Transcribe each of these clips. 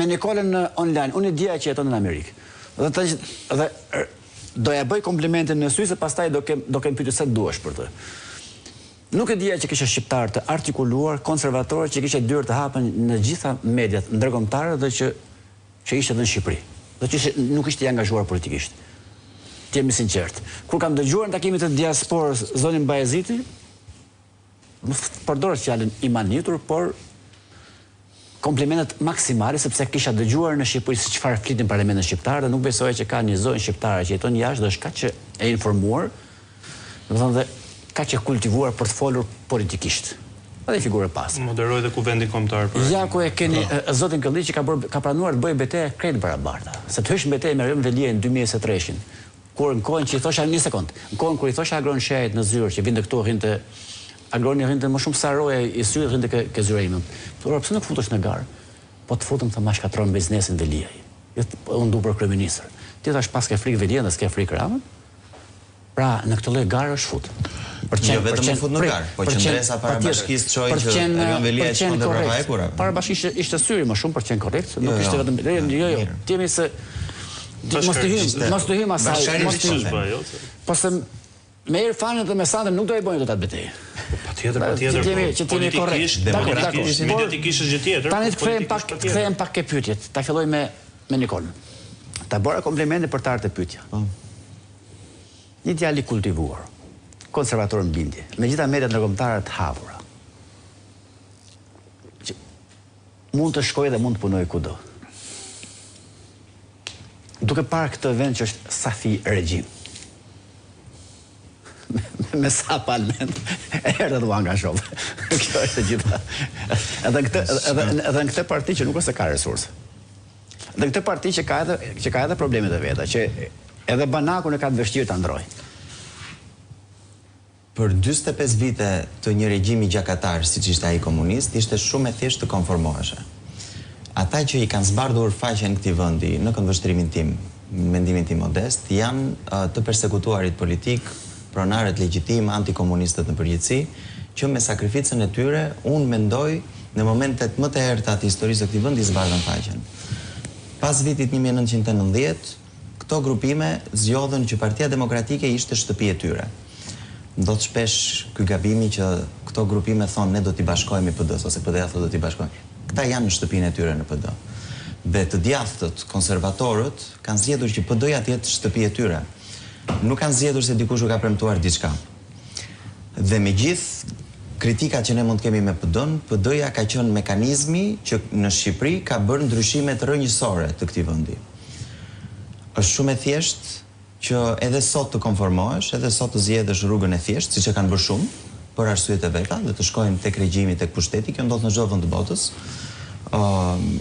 me Nikolën online, unë i dija që jeton në Amerikë. Dhe doja bëj komplimente në sy, se pastaj do kem pyetur se duash për të. Nuk e dija që kisha shqiptar të artikuluar, konservatorë, që kisha dyrë të hapën në gjitha mediat ndërkombëtare dhe që ishte edhe në Shqipëri. Dhe që nuk ishte i angazhuar politikisht. Të jemi sinqert. Kur kam dëgjuar në takimit të diasporës zonin Bajaziti, nuk përdorë fjalën i manitur, por komplimentet maksimale, sepse kisha dëgjuar në Shqipëri se çfarë flitin parlamentin shqiptar dhe nuk besoja që ka një zonë shqiptare që jeton jashtë dhe është kaq që e informuar, domethënë dhe kaq e kultivuar për të folur politikisht. Edhe figurë pas. Moderoj dhe kuvendin kombëtar. Ja ku e keni zotin Këlli që ka pranuar të bëjë betejë krejt barabarta. Se të hysh në betejë me Rëm Velia në 2023-shin. Kur në kohën që i thosha një sekond, në kohën kur i thosha Agron Shehit në zyrë që vinte këtu rrinte Agroni rrinte më shumë sa roja i syrit rrinte ke zyra ime. Por pse nuk futesh në garë? Po të futëm të shkatron biznesin Veliaj. Unë du për kryeministër. Ti thash pas ke frikë Veliaj dhe s'ke frikë Ramën? Pra në këtë lloj garë është fut. Jo vetëm të fut në garë, po qendresa para bashkisë çojnë që Agron Veliaj shkonte për hapura. Para bashkisë ishte syri më shumë për qenë korrekt, nuk ishte vetëm jo. Timi se mos të hym asaj. Po se me Irfanin dhe me Sandrën nuk do i bëjnë atë betejë. Patjetër. Politikisht është gjë tjetër. Tani të kthehem pak ke pyetjet. Ta filloj me Nikolën. Ta bëra komplimente për të ardhur te pyetja. Një djalë i kultivuar, konservator në bindje, me gjitha mediat ndërkombëtare të hapura. Që mund të shkojë dhe mund të punojë kudo. Duke parë këtë vend që është safi regjim. Me sa parlament erdhët u angazhove. Kjo është e gjitha. Edhe në këtë parti që nuk është se ka resurse. Dhe në këtë parti që ka edhe problemet e veta, që edhe Banaku në ka të vështirë të ndroj. Për 45 vite të një regjimi gjakatar, siç ishte ai komunist, ishte shumë e thjeshtë të konformoheshe. Ata që i kanë zbardhur faqen këtij vendi, në këndvështrimin tim, mendimin tim modest, janë të persekutuarit politik, pronarët legjitim, antikomunistët në përgjithësi, që me sakrificën e tyre, unë mendoj në momentet më të errta të historisë të këtij vendi zbardhën faqen. Pas vitit 1990, këto grupime zgjodhën që Partia Demokratike ishte shtëpi e tyre. Ndodh shpesh ky gabimi që këto grupime thonë ne do t'i bashkojmë PD-s ose PD-ja thotë do t'i bashkojmë. Këta janë në shtëpinë e tyre në PD. Dhe të djathtët, konservatorët, kanë zgjedhur që PD-ja të jetë shtëpi e tyre. Nuk kanë zgjedhur se dikush u ka premtuar diçka. Dhe me gjithë kritikat që ne mund të kemi me PD-n, PD-ja ka qenë mekanizmi që në Shqipëri ka bërë ndryshime të rrënjësore të këtij vendi. Është shumë e thjeshtë që edhe sot të konformohesh, edhe sot të zgjedhësh rrugën e thjeshtë, siç e kanë bërë shumë, për arsyet e veta, dhe të shkojnë tek regjimi, tek pushteti, kjo ndodh në çdo vend të botës.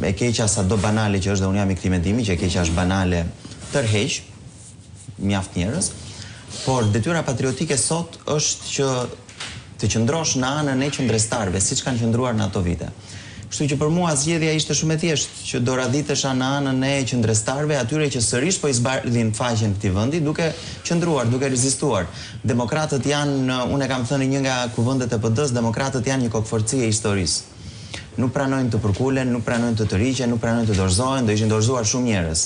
E keqja sado banale që është dhe unë jam i këtij mendimi, që e keqja është banale, tërheq mjaft njerëz, por detyra patriotike sot është që të qëndrosh në anën e qendrestarëve, siç kanë qëndruar në ato vite. Kështu që për mua zgjedhja ishte shumë e thjeshtë, që do radhitesha në anën e qendrestarëve, atyre që sërish po i zbardhin faqen këtij vendi, duke qëndruar, duke rezistuar. Demokratët janë, unë e kam thënë një nga kuvendet e PD-s, demokratët janë një kokforci e historisë. Nuk pranojnë të përkulen, nuk pranojnë të tërhiqen, nuk pranojnë të dorëzohen, do ishin dorëzuar shumë njerëz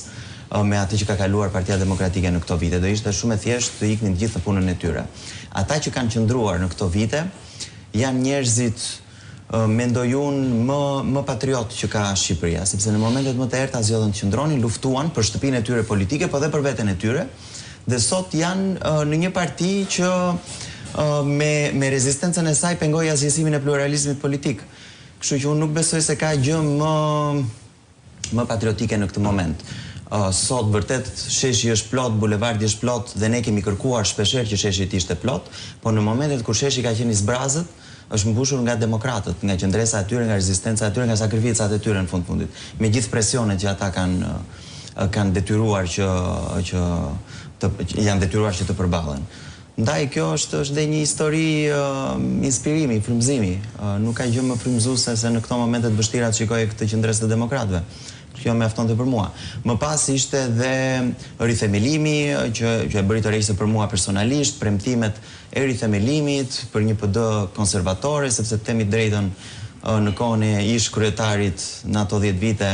me atë që ka kaluar Partia Demokratike në këto vite. Do ishte shumë e thjeshtë të iknin gjithë punën e tyre. Ata që kanë qëndruar në këto vite janë njerëzit, mendoj unë, më patriot që ka Shqipëria, sepse në momentet më të errta zgjodhen të qëndronin, luftuan për shtëpinë e tyre politike, po dhe për veten e tyre, dhe sot janë në një parti që me rezistencën e saj pengoi asgjësimin e pluralizmit politik. Kështu që unë nuk besoj se ka gjë më patriotike në këtë moment. Sot vërtet sheshi është plot, bulevardi është plot dhe ne kemi kërkuar shpeshherë që sheshi të ishte plot, por në momentet kur sheshi ka qenë i zbrazët, është mbushur nga demokratët, nga qendresa e tyre, nga rezistenca e tyre, nga sakrificat e tyre në fund fundit. Me gjithë presionet që ata kanë detyruar që janë detyruar që të përballen. Ndaj kjo është dhe një histori inspirimi, frymëzimi. Nuk ka gjë më frymëzuese se në këto momente të vështira të shikoj këtë qendresë të demokratëve. Kjo mjaftonte për mua. Më pas ishte dhe rithemelimi që e bëri të rejse për mua personalisht, premtimet e rithemelimit për një PD konservatore, sepse të themi drejtën në kohën e ish kryetarit në ato 10 vite